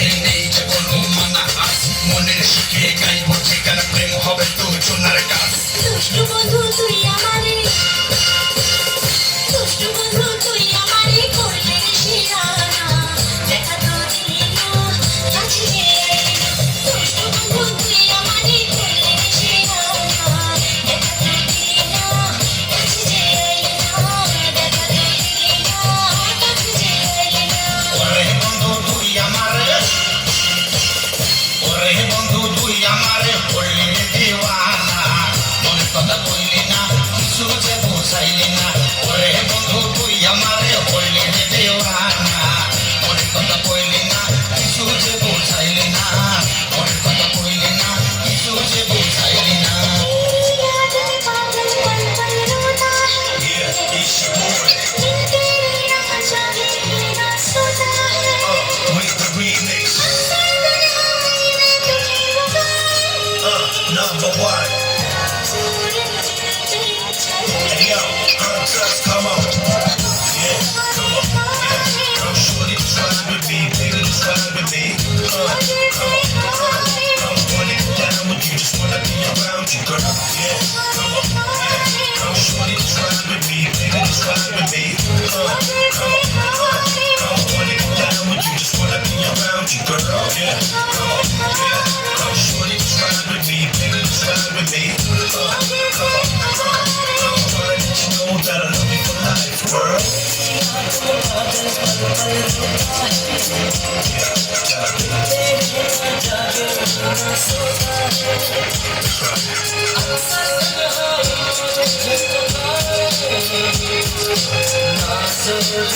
এই নেই যে কোনো মানা আজ মনের সুখে গাইব ঠিকানা প্রেম হবে তো সোনার গাছ দুষ্টু বন্ধু তুই আমারে দুষ্টু বন্ধু তুই আমারে করলে শিরানা দেখা তো দিলি না কাছে দুষ্টু বন্ধু তুই আমারে করলে শিরানা দেখা তো দিলি না কাছে দেখা তো দিলি না কাছে ওরে বন্ধু তুই আমারে ওরে বন্ধু তুই আমারে করলি দেওয়ানা মনের কথা কইলি না কিছু যে বুঝাইলি না ওরে বন্ধু তুই আমারে করলি দেওয়ানা মনের কথা কইলি না কিছু যে বুঝাইলি না মনের কথা কইলি না কিছু যে বুঝাইলি না With the remix, number one. Hey yo, untouched, come on. Yeah, come on. Yeah, come shorty, try with me, baby, try with me. Come on. Wanna get down with you, just wanna be around you, girl. Yeah, come on. Yeah, come shorty, try with me, baby, try with me. Come on. Wanna get down with you, just wanna be around you, girl. Yeah, come on. Yeah, come shorty, try with me, baby, try with me. Come on. Wanna let you know that I love you for life, girl. Not so good,